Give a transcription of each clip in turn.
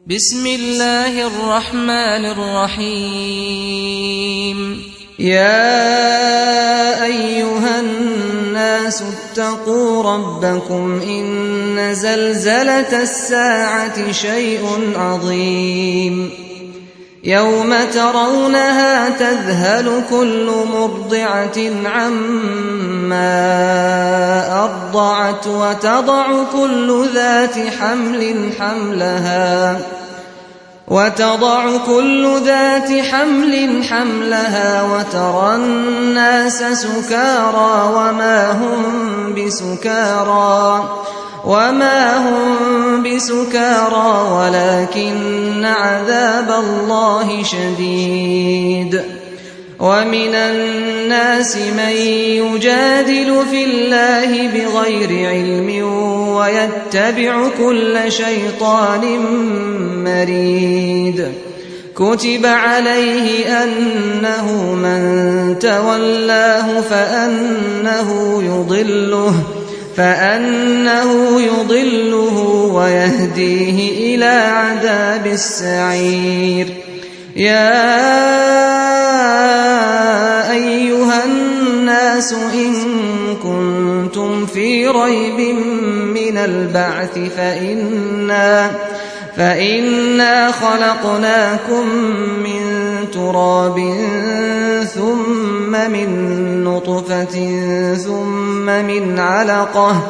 بسم الله الرحمن الرحيم. يا أيها الناس اتقوا ربكم إن زلزلة الساعة شيء عظيم يوم ترونها تذهل كل مرضعة عما أرضعت وتضع كل ذات حمل حملها وترى الناس سكارى وما هم بسكارى ولكن عذاب الله شديد. ومن الناس من يجادل في الله بغير علم ويتبع كل شيطان مريد. كتب عليه أنه من تولاه فأنه يضله ويهديه إلى عذاب السعير. يا أيها الناس إن كنتم في ريب من البعث فإنا خلقناكم من تراب ثم من نطفة ثم من علقة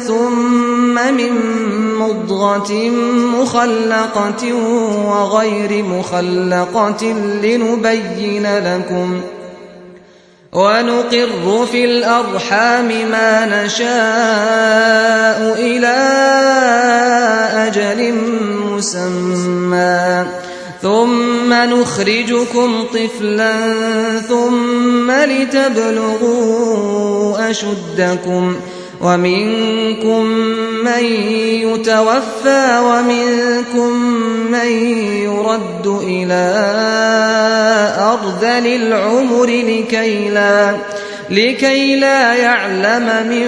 ثم من مضغة مخلقة وغير مخلقة لنبين لكم ونقر في الأرحام ما نشاء إلى أجل مسمى ثم نخرجكم طفلا ثم لتبلغوا أشدكم ومنكم من يتوفى ومنكم من يرد إلى أرذل العمر لكي لا يعلم من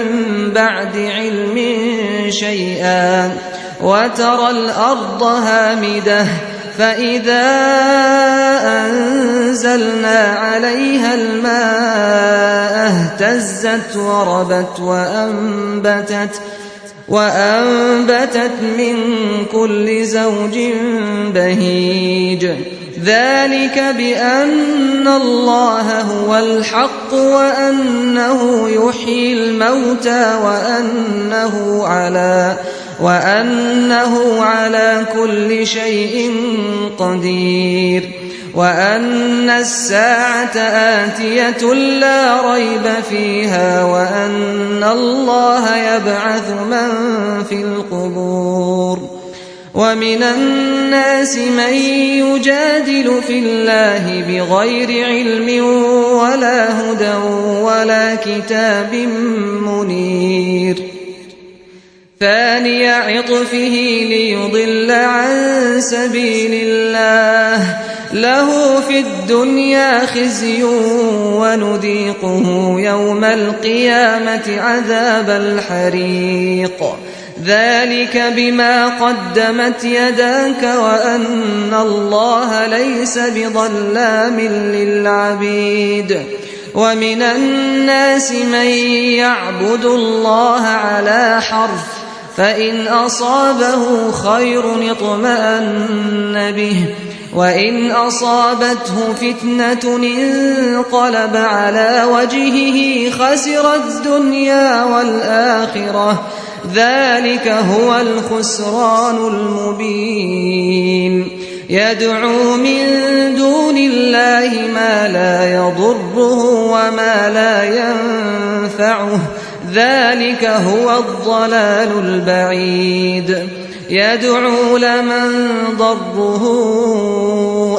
بعد علم شيئا. وترى الأرض هامدة فإذا أنزلنا عليها الماء اهتزت وربت وأنبتت من كل زوج بهيج. ذلك بأن الله هو الحق وأنه يحيي الموتى وأنه على كل شيء قدير. وأن الساعة آتية لا ريب فيها وأن الله يبعث من في القبور. ومن الناس من يجادل في الله بغير علم ولا هدى ولا كتاب منير. ثاني عطفه ليضل عن سبيل الله له في الدنيا خزي ونذيقه يوم القيامة عذاب الحريق. ذلك بما قدمت يداك وأن الله ليس بظلام للعبيد. ومن الناس من يعبد الله على حرف فإن أصابه خير اطمأن به وإن أصابته فتنة انقلب على وجهه خسر الدنيا والآخرة. ذلك هو الخسران المبين. يدعو من دون الله ما لا يضره وما لا ينفعه. ذلك هو الضلال البعيد. يدعو لمن ضره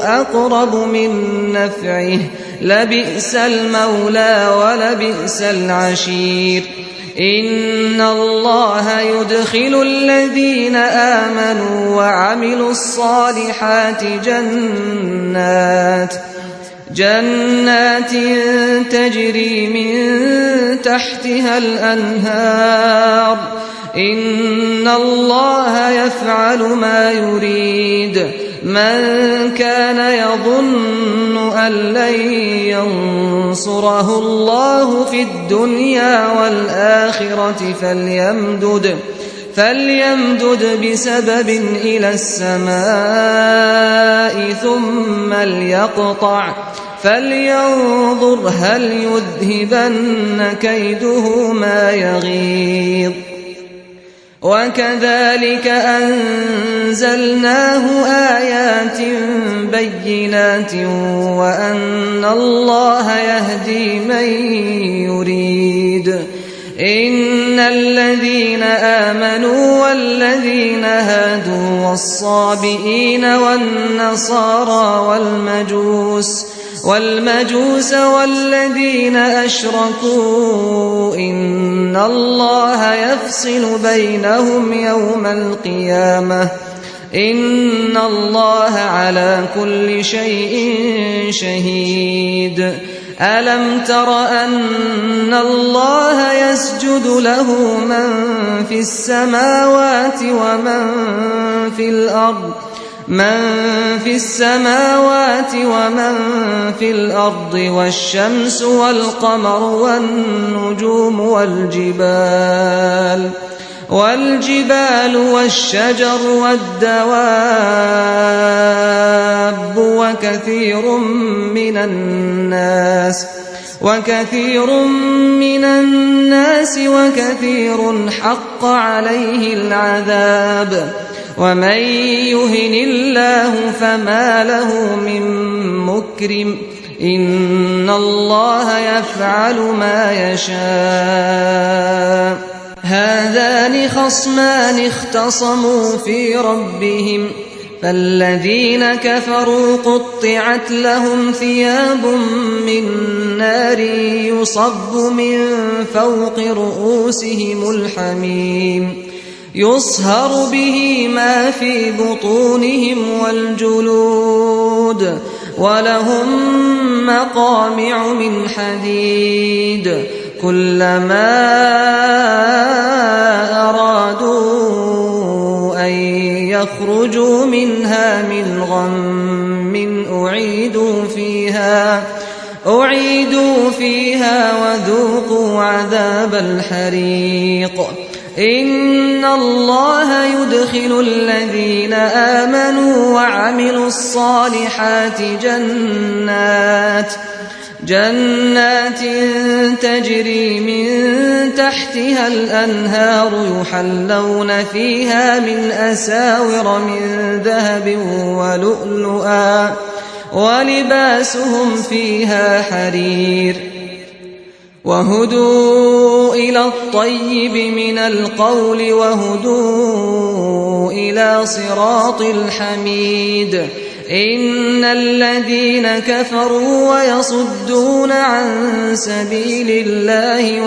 أقرب من نفعه لبئس المولى ولبئس العشير. إن الله يدخل الذين آمنوا وعملوا الصالحات جنات تجري من تحتها الأنهار إن الله يفعل ما يريد من كان يظن أن لن ينصره الله في الدنيا والآخرة فليمدد بسبب إلى السماء ثم ليقطع فلينظر هل يذهبن كيده ما يغيظ وكذلك أنزلناه آيات بينات وأن الله يهدي من يريد إن الذين آمنوا والذين هادوا والصابئين والنصارى والمجوس والذين أشركوا إن الله يفصل بينهم يوم القيامة إن الله على كل شيء شهيد ألم تر أن الله يسجد له من في السماوات ومن في الأرض والشمس والقمر والنجوم والجبال والشجر والدواب وكثير من الناس وكثير حق عليه العذاب ومن يهن الله فما له من مكرم إن الله يفعل ما يشاء هذان خصمان اختصموا في ربهم فالذين كفروا قطعت لهم ثياب من نار يصب من فوق رؤوسهم الحميم يصهر به ما في بطونهم والجلود ولهم مقامع من حديد كلما أرادوا أن يخرجوا منها من غم أعيدوا فيها وذوقوا عذاب الحريق إن الله يدخل الذين آمنوا وعملوا الصالحات جنات تجري من تحتها الأنهار يحلون فيها من أساور من ذهب ولؤلؤا ولباسهم فيها حرير وهدوا إلى الطيب من القول وهدوا إلى صراط الحميد إن الذين كفروا ويصدون عن سبيل الله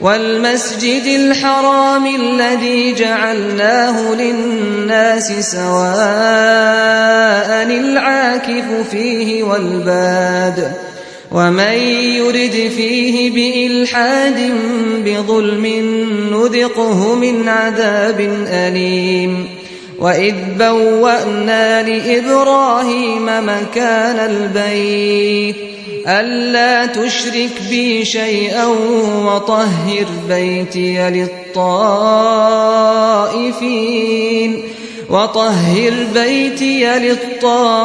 والمسجد الحرام الذي جعلناه للناس سواء العاكف فيه والباد ومن يرد فيه بإلحاد بظلم نذقه من عذاب أليم وإذ بوأنا لإبراهيم مكان البيت ألا تشرك بي شيئا وطهر بيتي للطائفين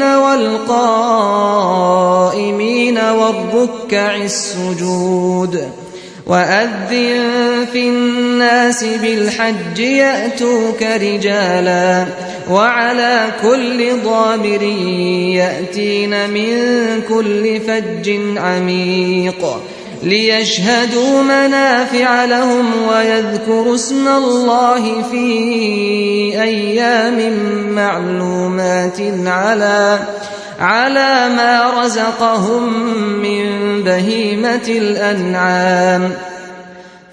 والقائمين والركع السجود وأذن في الناس بالحج يأتوك رجالا وعلى كل ضامر يأتين من كل فج عميق ليشهدوا منافع لهم ويذكروا اسم الله في أيام معلومات على ما رزقهم من بهيمة الأنعام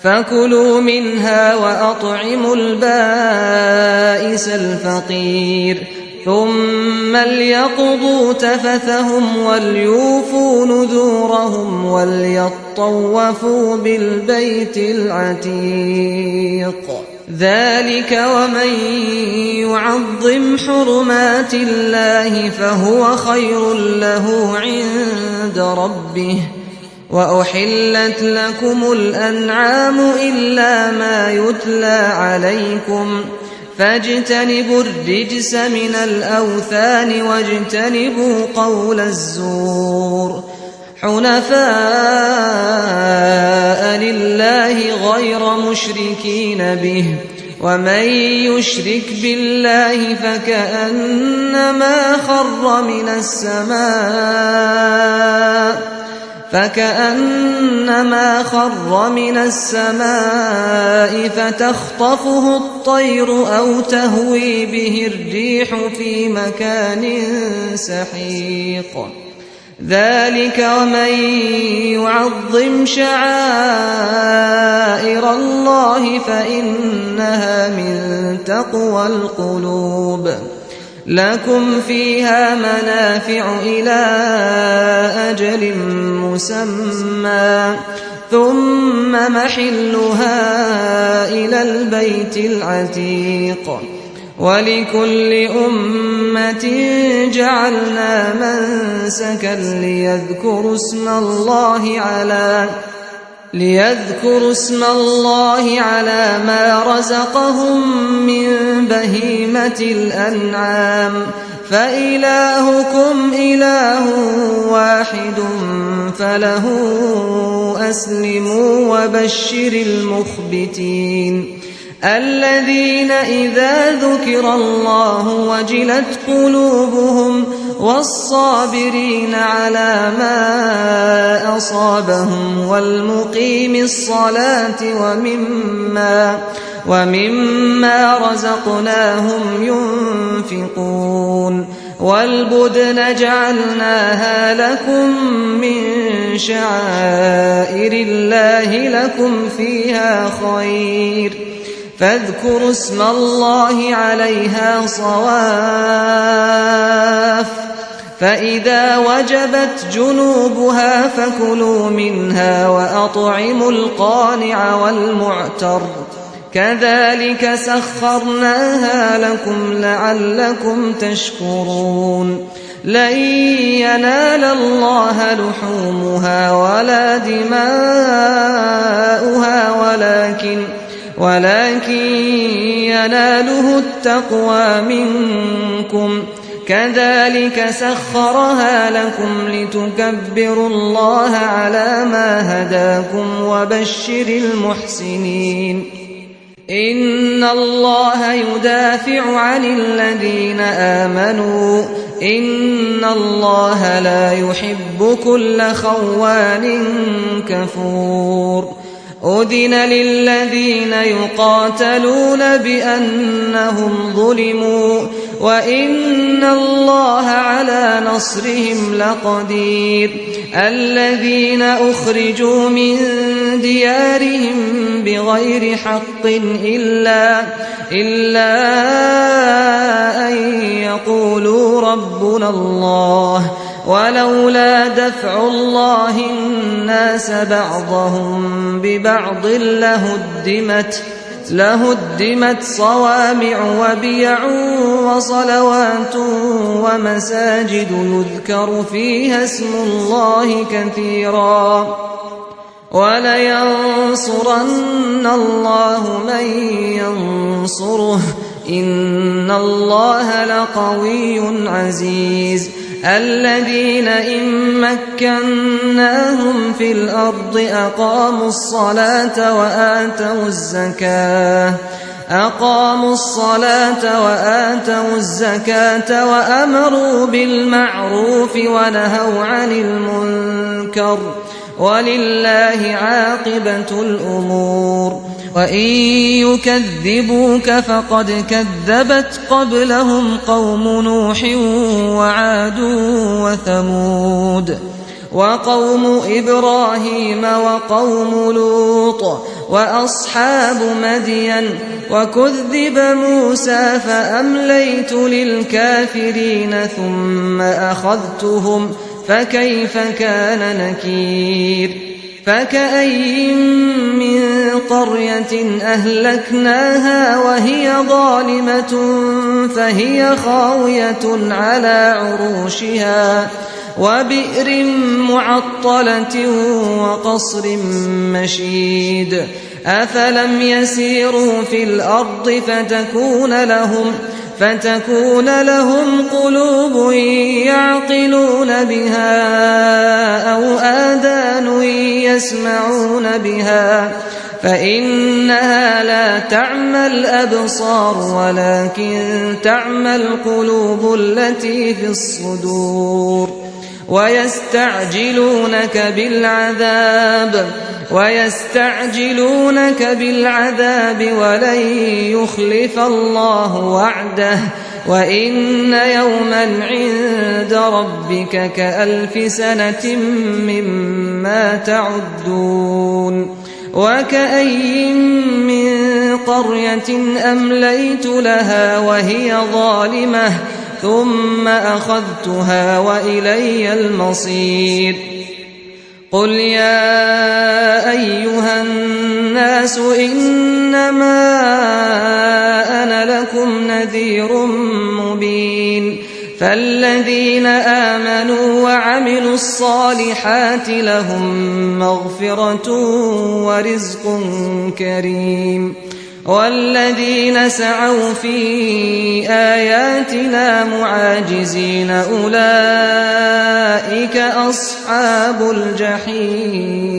فكلوا منها وأطعموا البائس الفقير ثم ليقضوا تفثهم وليوفوا نذورهم وليطوفوا بالبيت العتيق ذلك ومن يعظم حرمات الله فهو خير له عند ربه وأحلت لكم الأنعام إلا ما يتلى عليكم فاجتنبوا الرجس من الأوثان واجتنبوا قول الزور حنفاء لله غير مشركين به ومن يشرك بالله فكأنما خر من السماء فتخطفه الطير أو تهوي به الريح في مكان سحيق ذلك ومن يعظم شعائر الله فإنها من تقوى القلوب لكم فيها منافع إلى أجل مسمى ثم محلها إلى البيت العتيق ولكل أمة جعلنا منسكا ليذكروا اسم الله على ما رزقهم من بهيمة الأنعام فإلهكم إله واحد فله أسلموا وبشر المخبتين الذين إذا ذكر الله وجلت قلوبهم والصابرين على ما أصابهم والمقيم الصلاة ومما رزقناهم ينفقون والبدن جعلناها لكم من شعائر الله لكم فيها خير فاذكروا اسم الله عليها صواف فإذا وجبت جنوبها فكلوا منها وأطعموا القانع والمعتر كذلك سخرناها لكم لعلكم تشكرون لن ينال الله لحومها ولا دماؤها ولكن يناله التقوى منكم كذلك سخرها لكم لتكبروا الله على ما هداكم وبشر المحسنين إن الله يدافع عن الذين آمنوا إن الله لا يحب كل خوان كفور أذن للذين يقاتلون بأنهم ظلموا وإن الله على نصرهم لقدير الذين أخرجوا من ديارهم بغير حق إلا أن يقولوا ربنا الله ولولا دفع الله الناس بعضهم ببعض لهدمت صوامع وبيع وصلوات ومساجد يذكر فيها اسم الله كثيرا ولينصرن الله من ينصره إن الله لقوي عزيز الذين إن مكناهم في الأرض أقاموا الصلاة وآتوا الزكاة وأمروا بالمعروف ونهوا عن المنكر ولله عاقبة الأمور وإن يكذبوك فقد كذبت قبلهم قوم نوح وعاد وثمود وقوم إبراهيم وقوم لوط وأصحاب مدين وكذب موسى فأمليت للكافرين ثم أخذتهم فكيف كان نكير فكأي من قرية أهلكناها وهي ظالمة فهي خاوية على عروشها وبئر معطلة وقصر مشيد أفلم يسيروا في الأرض فتكون لهم قلوب يعقلون بها أو آذان يسمعون بها فإنها لا تعمى الأبصار ولكن تعمى القلوب التي في الصدور ويستعجلونك بالعذاب ولن يخلف الله وعده وإن يوما عند ربك كألف سنة مما تعدون وكأي من قرية أمليت لها وهي ظالمة ثم أخذتها وإلي المصير قل يا أيها الناس إنما أنا لكم نذير مبين فالذين آمنوا وعملوا الصالحات لهم مغفرة ورزق كريم والذين سعوا في آياتنا معاجزين أولئك أصحاب الجحيم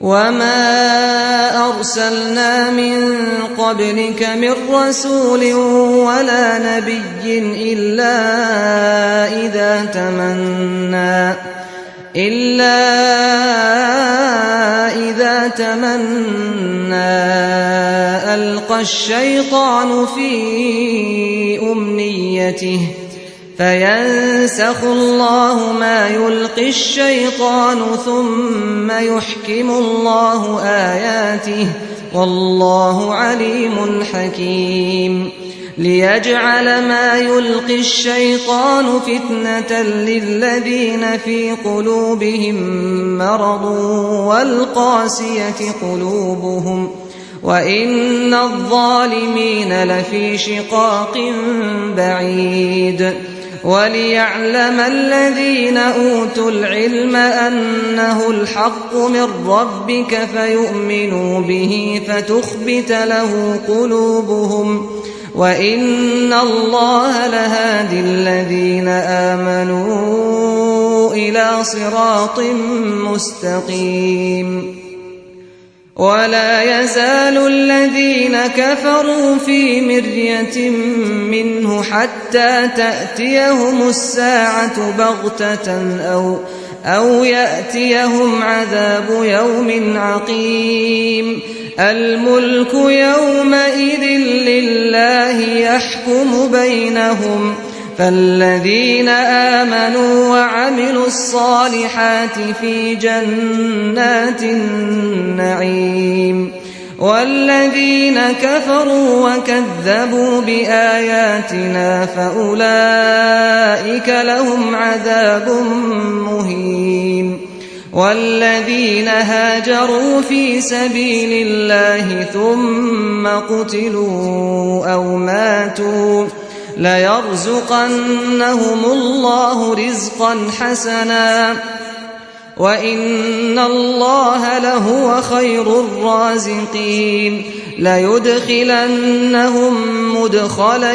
وما أرسلنا من قبلك من رسول ولا نبي إلا إذا تمنى ألقى الشيطان في أمنيته فينسخ الله ما يلقي الشيطان ثم يحكم الله آياته والله عليم حكيم ليجعل ما يلقي الشيطان فتنة للذين في قلوبهم مرض والقاسية قلوبهم وإن الظالمين لفي شقاق بعيد وليعلم الذين أوتوا العلم أنه الحق من ربك فيؤمنوا به فتخبت له قلوبهم وإن الله لهادي الذين آمنوا إلى صراط مستقيم ولا يزال الذين كفروا في مرية منه حتى تأتيهم الساعة بغتة أو يأتيهم عذاب يوم عقيم الملك يومئذ لله يحكم بينهم فالذين آمنوا وعملوا الصالحات في جنات النعيم والذين كفروا وكذبوا بآياتنا فأولئك لهم عذاب مهين والذين هاجروا في سبيل الله ثم قتلوا أو ماتوا ليرزقنهم الله رزقا حسنا وإن الله لهو خير الرازقين ليدخلنهم مدخلا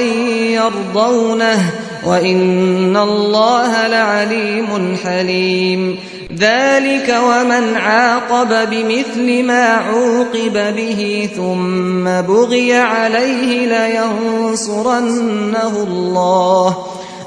يرضونه وإن الله لعليم حليم ذلك ومن عاقب بمثل ما عوقب به ثم بغي عليه لينصرنه الله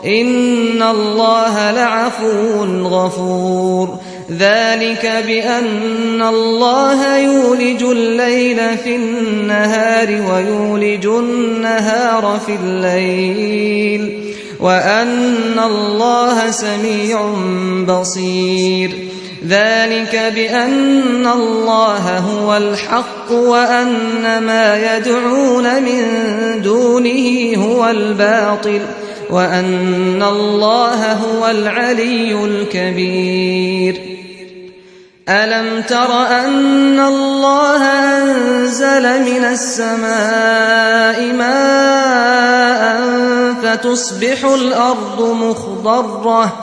إن الله لعفو غفور ذلك بأن الله يولج الليل في النهار ويولج النهار في الليل وأن الله سميع بصير ذلك بأن الله هو الحق وأن ما يدعون من دونه هو الباطل وأن الله هو العلي الكبير ألم تر أن الله أنزل من السماء ماء فتصبح الأرض مخضرة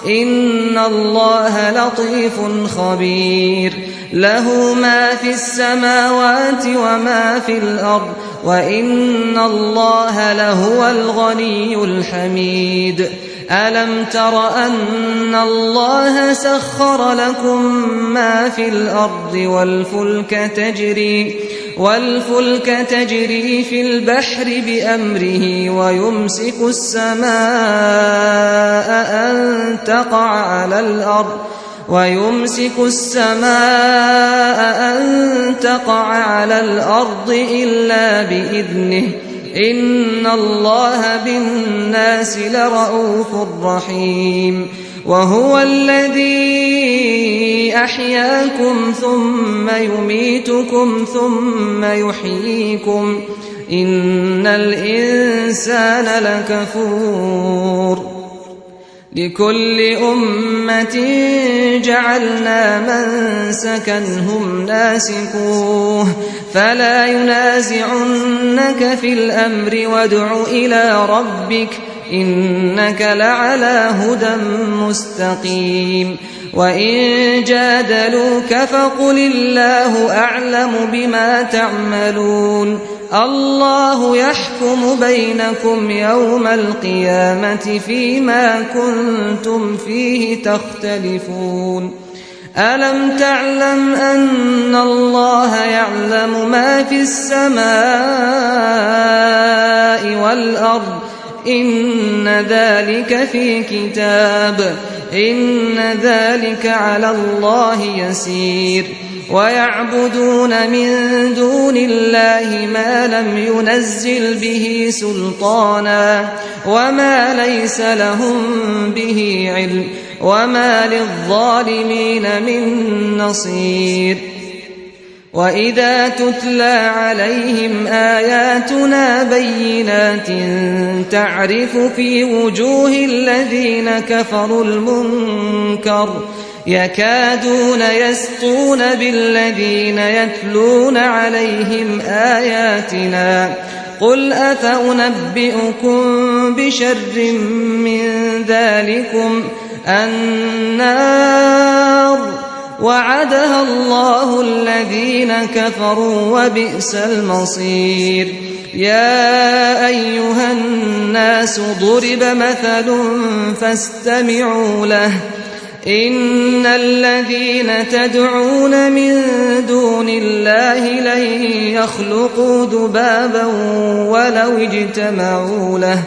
إن الله لطيف خبير له ما في السماوات وما في الأرض وإن الله لهو الغني الحميد ألم تر أن الله سخر لكم ما في الأرض والفلك تجري في البحر بأمره ويمسك السماء أن تقع على الأرض إلا بإذنه إن الله بالناس لرءوف رحيم وهو الذي أحياكم ثم يميتكم ثم يحييكم إن الإنسان لكفور لكل أمة جعلنا منسكا هم ناسكوه فلا ينازعنك في الأمر وادع إلى ربك إنك لعلى هدى مستقيم وإن جادلوك فقل الله أعلم بما تعملون الله يحكم بينكم يوم القيامة فيما كنتم فيه تختلفون ألم تعلم أن الله يعلم ما في السماء والأرض إن ذلك في كتاب إن ذلك على الله يسير ويعبدون من دون الله ما لم ينزل به سلطانا وما ليس لهم به علم وما للظالمين من نصير وإذا تتلى عليهم آياتنا بينات تعرف في وجوه الذين كفروا المنكر يكادون يسطون بالذين يتلون عليهم آياتنا قل أفأنبئكم بشر من ذلكم النار وعدها الله الذين كفروا وبئس المصير يا أيها الناس ضرب مثل فاستمعوا له إن الذين تدعون من دون الله لن يخلقوا ذبابا ولو اجتمعوا له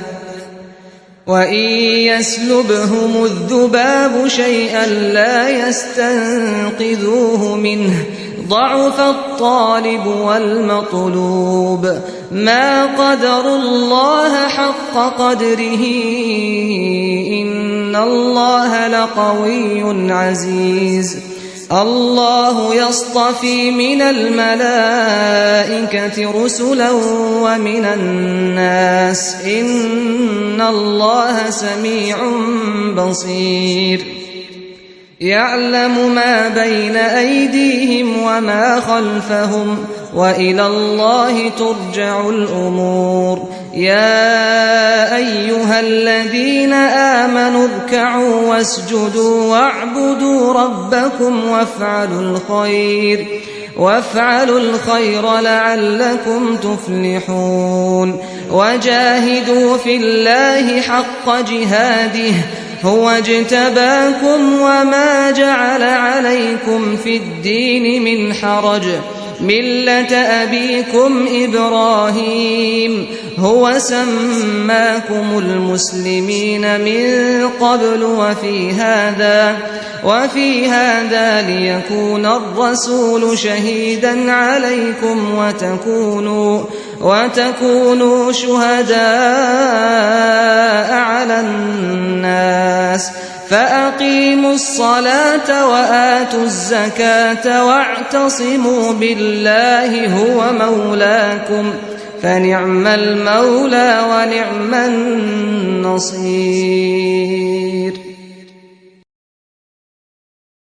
وإن يسلبهم الذباب شيئا لا يستنقذوه منه ضعف الطالب والمطلوب ما قدروا الله حق قدره إن الله لقوي عزيز الله يصطفي من الملائكة رسلا ومن الناس إن الله سميع بصير يعلم ما بين أيديهم وما خلفهم وإلى الله ترجع الأمور يا أيها الذين آمنوا اركعوا واسجدوا واعبدوا ربكم وافعلوا الخير لعلكم تفلحون وجاهدوا في الله حق جهاده هو اجتباكم وما جعل عليكم في الدين من حرج ملة أبيكم إبراهيم هو سماكم المسلمين من قبل وفي هذا ليكون الرسول شهيدا عليكم وتكونوا شهداء على الناس فأقيموا الصلاة وآتوا الزكاة واعتصموا بالله هو مولاكم فنعم المولى ونعم النصير.